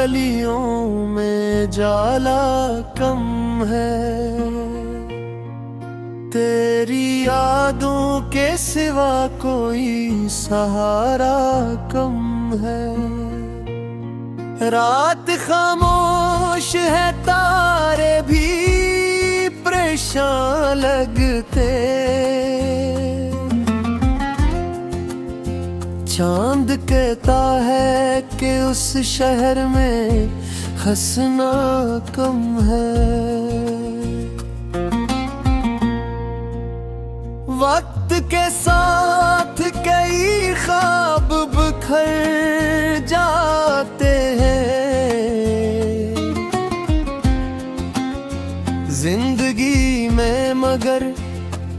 गलियों में जाला कम है। तेरी यादों के सिवा कोई सहारा कम है। रात खामोश है, तारे भी परेशान लगते। चांद कहता है कि उस शहर में हंसना कम है। वक्त के साथ कई ख्वाब बिखर जाते हैं जिंदगी में, मगर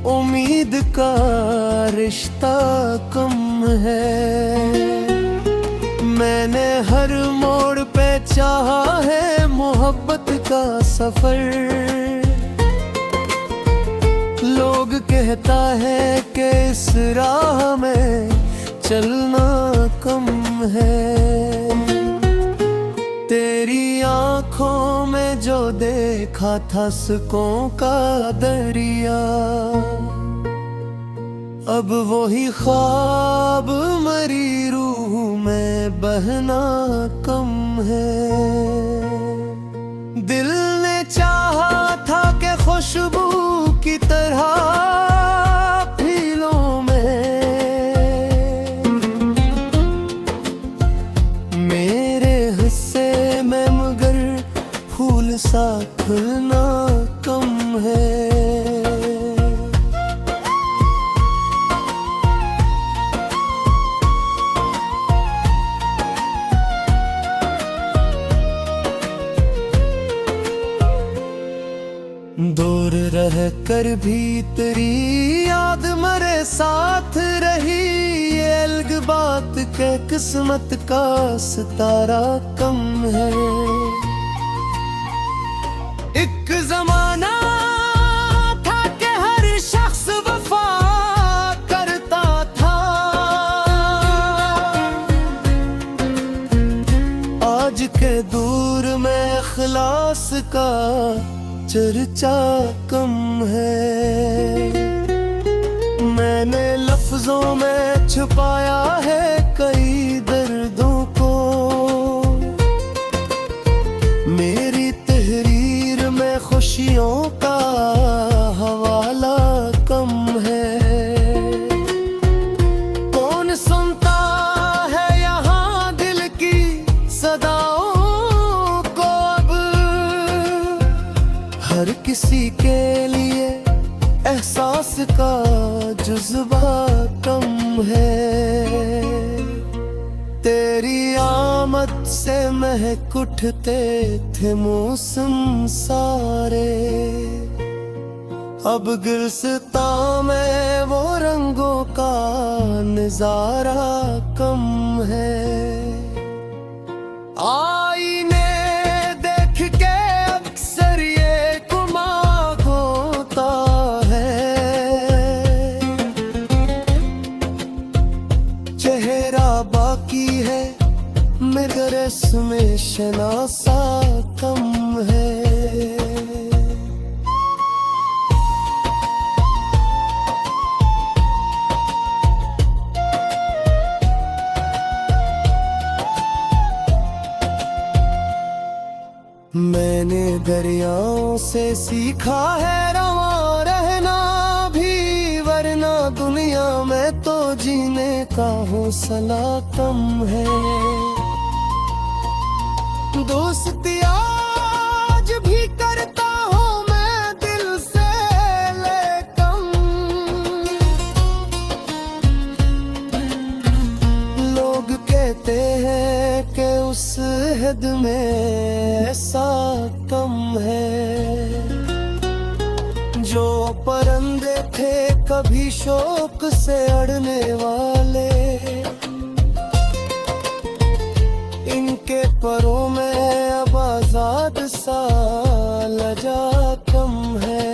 उम्मीद का रिश्ता कम है। मैंने हर मोड़ पे चाहा है मोहब्बत का सफर। लोग कहता है कि इस राह में चलना कम है। तेरी आँखों में जो देखा था सुकून का दरिया, अब वही ख्वाब मरी रूह में बहना कम है। दिल ने चाहा था कि खुशबू की तरह फीलों में मेरे हिस्से में, मगर फूल सा खिलना कम है। दूर रह कर भी तेरी याद मरे साथ रही। ये अलग बात के किस्मत का सितारा कम है। एक जमाना था कि हर शख्स वफा करता था। आज के दूर में इखलास का चर्चा कम है। मैंने लफ्जों में छुपाया है कई दर्दों को। मेरी तहरीर में खुशियों का हवाला कम है। कौन सुनता है यहाँ दिल की सदाओं को? अब हर किसी के लिए एहसास का जज्बा कम है। तेरी आमद से महक उठते थे मौसम सारे। अब गुलसिता में वो रंगों का नजारा कम है। आईने देख के अक्सर ये गुमान होता है, चेहरा बाकी है मगर इसमें शनासा कम है। मैंने दरियाओं से सीखा है रवां रहना भी, वरना दुनिया में तो जीने का हौसला कम है। दोस्ती आज भी करता हूँ मैं दिल से लेकिन लोग कहते हैं कि उस हद में ऐसा कम है। जो परिंदे थे कभी शौक से अड़ने वाले, इनके परों में अब आजाद सा लजा कम है।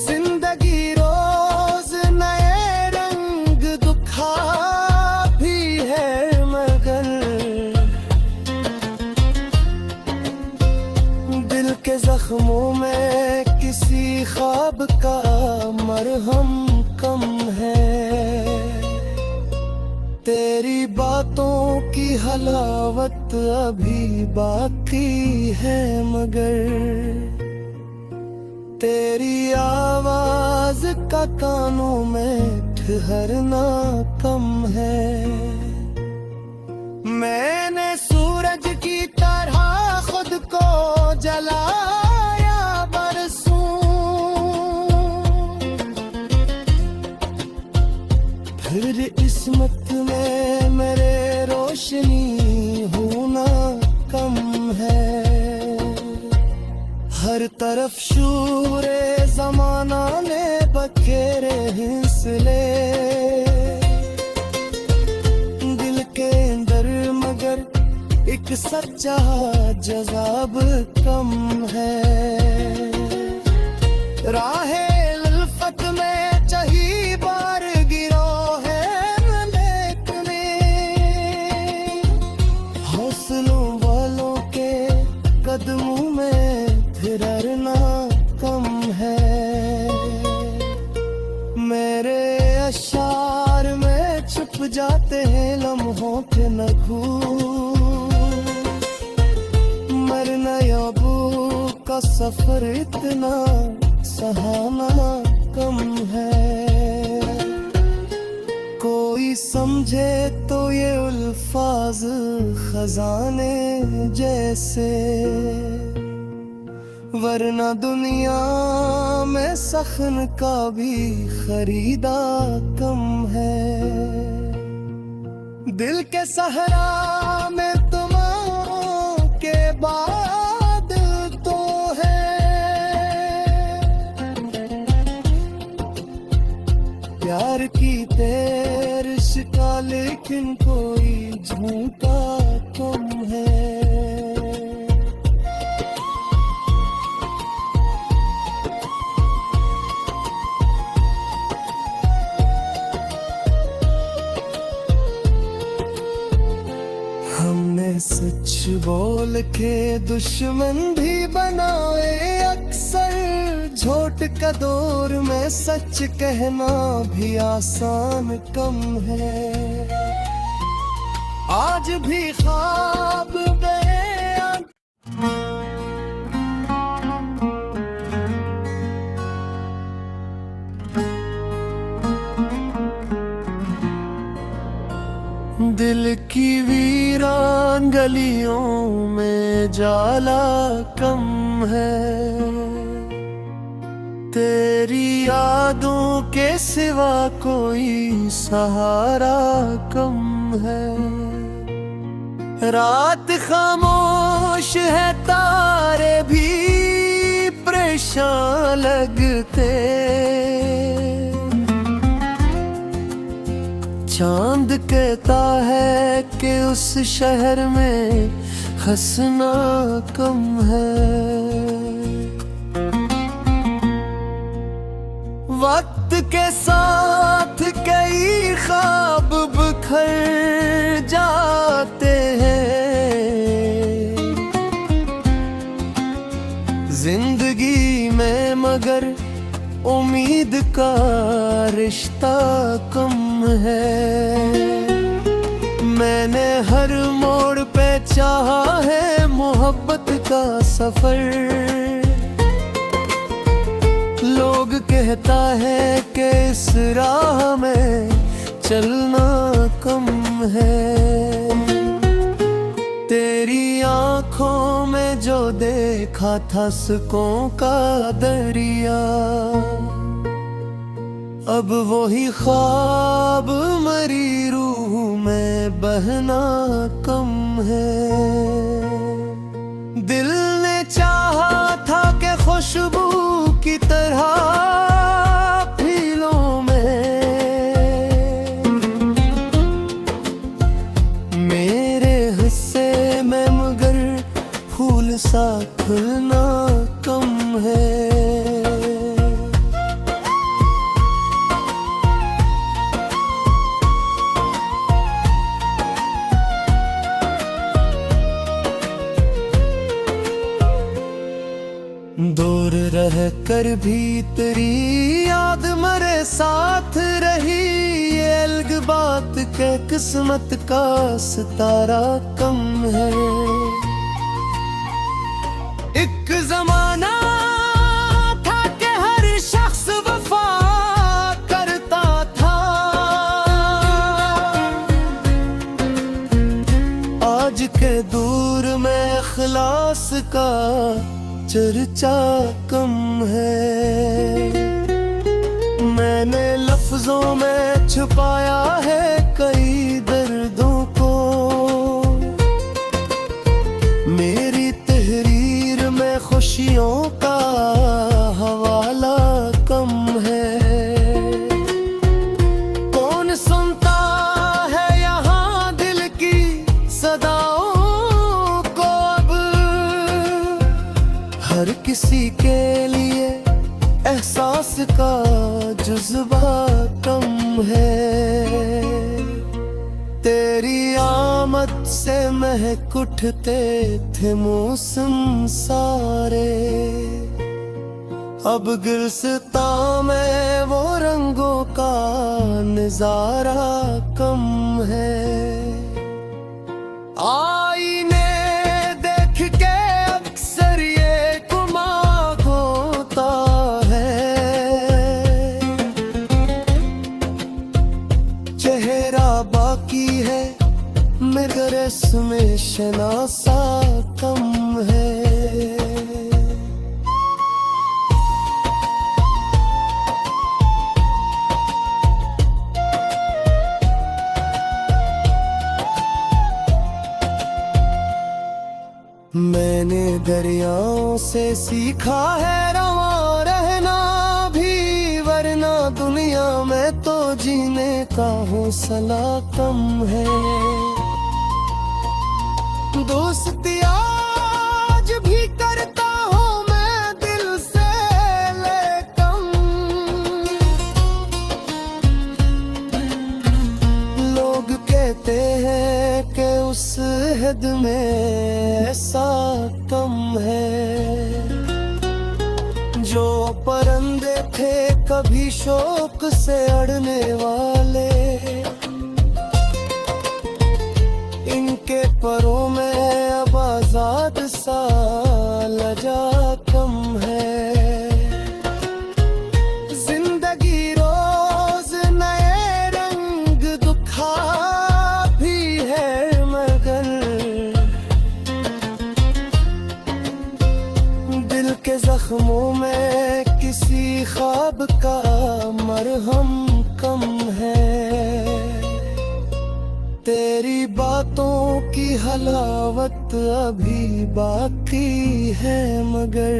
जिंदगी रोज नए रंग दिखा भी है मगर जख्मों में किसी ख्वाब का मरहम कम है। तेरी बातों की हलावत अभी बाकी है, मगर तेरी आवाज का कानों में ठहरना कम है। मैंने सूरज की तरह खुद को जलाया बरसों, फिर इस्मत में मेरे रोशनी होना कम है। हर तरफ शूरे ज़माना ने बखेरे हिंसले दिल के अंदर, मगर एक सच्चा जज़ाब कम है। राहे उल्फत में चही बार गिरो है मलेक में, हौसलों वालों के कदमों में फिरना कम है। मेरे अशार में छुप जाते हैं लम्हों के नखून, मरना याबू का सफर इतना सहाना कम है। कोई समझे तो ये अल्फाज खजाने जैसे, वरना दुनिया में सखन का भी खरीदा कम है। दिल के सहरा में तुमों के बाद तो है, प्यार की तेरिश का लेकिन कोई झूठा कम है। हमने सच बोल के दुश्मन भी बनाए अक्सर, झूठ का दौर में सच कहना भी आसान कम है। आज भी ख्वाब में दिल की वीरान गलियों में जाला कम है। तेरी यादों के सिवा कोई सहारा कम है। रात खामोश है, तारे भी परेशान लगते, चांद कहता है कि उस शहर में हंसना कम है। वक्त के साथ कई ख्वाब बिखर जाते हैं जिंदगी में, मगर उम्मीद का रिश्ता कम है। मैंने हर मोड़ पे चाहा है मोहब्बत का सफर, लोग कहता है कि इस राह में चलना कम है। तेरी आंखों में जो देखा था सुकून का दरिया, अब वही ख्वाब मरी रूह में बहना कम है। दिल ने चाहा था कि खुशबू की तरह फीलों में मेरे हिस्से में, मगर फूल सा खुलना कम है। दूर रह कर भी तेरी याद मरे साथ रही। ये अलग बात के किस्मत का सितारा कम है। एक जमाना था कि हर शख्स वफा करता था। आज के दूर में इखलास का चर्चा कम है। मैंने लफ्जों में छुपाया है कई दर्दों को। मेरी तहरीर में खुशियों का हवाला कम है। कौन सुनता है यहाँ दिल की सदाओं को। अब हर किसी के लिए एहसास का जज्बा कम है। तेरी आमद से महक उठते थे मौसम सारे। अब गुलसिता में वो रंगों का नजारा कम है। आईने देख के अक्सर ये गुमा होता है। चेहरा बाकी है मगर इसमें शनासा कम है। मैंने दरियाओं से सीखा है रवां रहना भी, वरना दुनिया में तो जीने का हौसला कम है। दोस्ती आज भी करता हूँ मैं दिल से लेकिन लोग कहते हैं कि उस हद में ऐसा कम है। जो परिंदे थे कभी शौक से अड़ने वाले, इनके परों में अब आजाद सा लजा कम है। जिंदगी रोज नए रंग दिखा भी है मगर दिल के जख्मों में किसी ख्वाब का मरहम कम है। तेरी बातों की हलावत अभी बाकी है मगर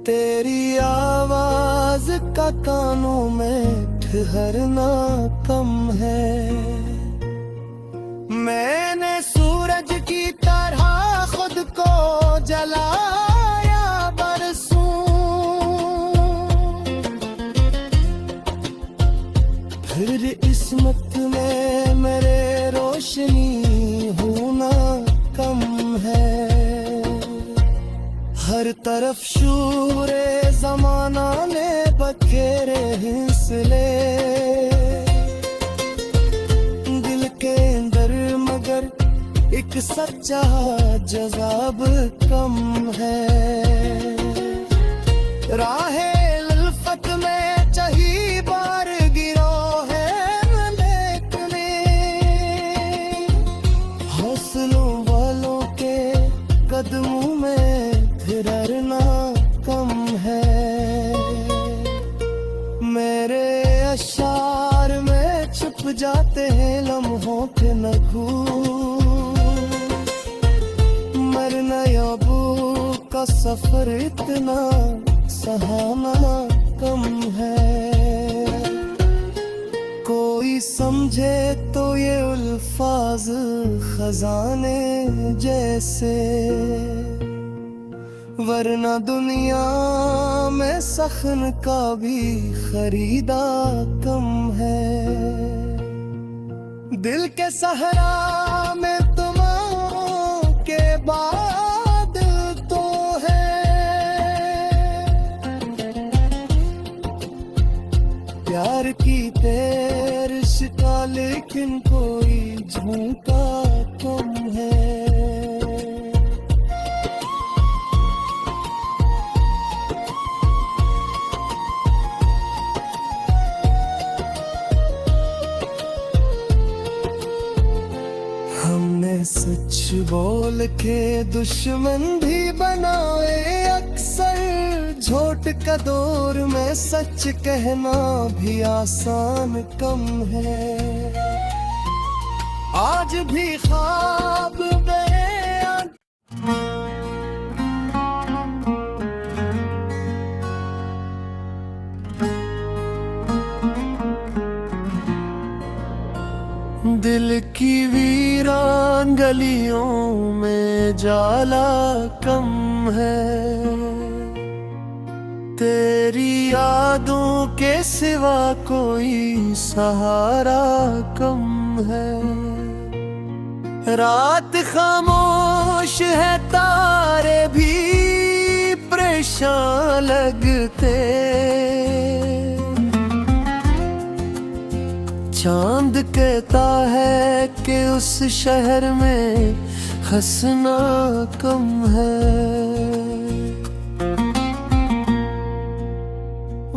तेरी आवाज का कानों में ठहरना कम है। मैंने सूरज की तरह खुद को जलाया बरसों, फिर इस्मत में मेरे रोशनी होना कम है। हर तरफ शूरे जमाना ने बखेरे हिंसले, दिल के अंदर मगर एक सच्चा जज़ाब कम है। राहे उल्फत में चही बार गिरो है लेकने, हौसलों वालों के कदमों में फिरना कम है। मेरे अशार में छुप जाते हैं लम्हों के नखून, मरना याबू का सफर इतना सहाना कम है। कोई समझे तो ये अल्फाज खजाने जैसे, वरना दुनिया में सखन का भी खरीदा कम है। दिल के सहरा में तुम के बाद तो है लेकिन कोई झूठा कम है। हमने सच बोल के दुश्मन भी बनाए अक्सर, झूठ का दौर में सच कहना भी आसान कम है। आज भी ख्वाब में दिल की वीरान गलियों में जाला कम है। तेरी यादों के सिवा कोई सहारा कम है। रात खामोश है, तारे भी परेशान लगते। चांद कहता है कि उस शहर में हंसना कम है।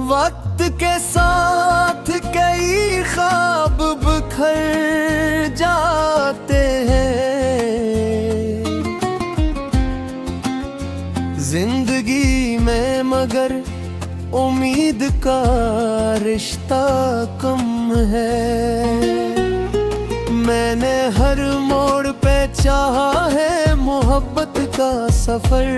वक्त के साथ कई ख्वाब बिखर जाते हैं जिंदगी में, मगर उम्मीद का रिश्ता कम है। मैंने हर मोड़ पे चाहा है मोहब्बत का सफर।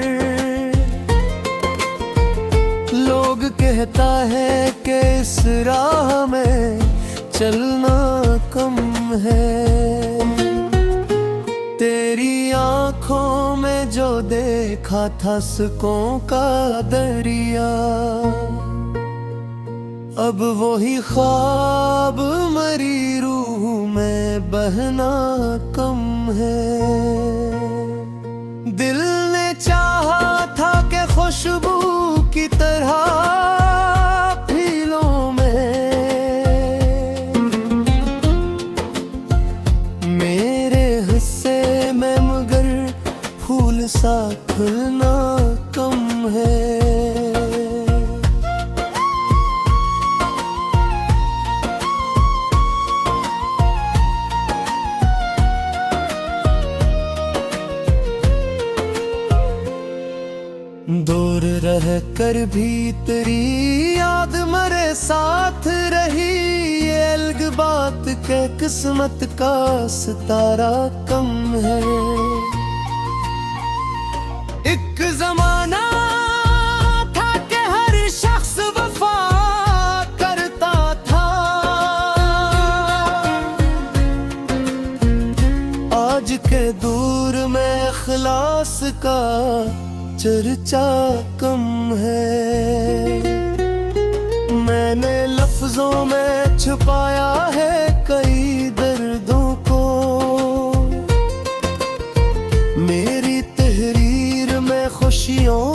लोग कहता है कि इस राह में चलना कम है। तेरी आंखों में जो देखा था सुकून का दरिया, अब वही ख्वाब मरी रूह में बहना कम है। दिल ने चाहा था कि खुशबू की तरह फीलों में मेरे हिस्से में, मगर फूल सा खुलना कम है। दूर रह कर भी तेरी याद मरे साथ रही। ये अलग बात के किस्मत का सितारा कम है। एक जमाना था कि हर शख्स वफा करता था। आज के दूर में इखलास का चर्चा कम है। मैंने लफ्जों में छुपाया है कई दर्दों को। मेरी तहरीर में खुशियों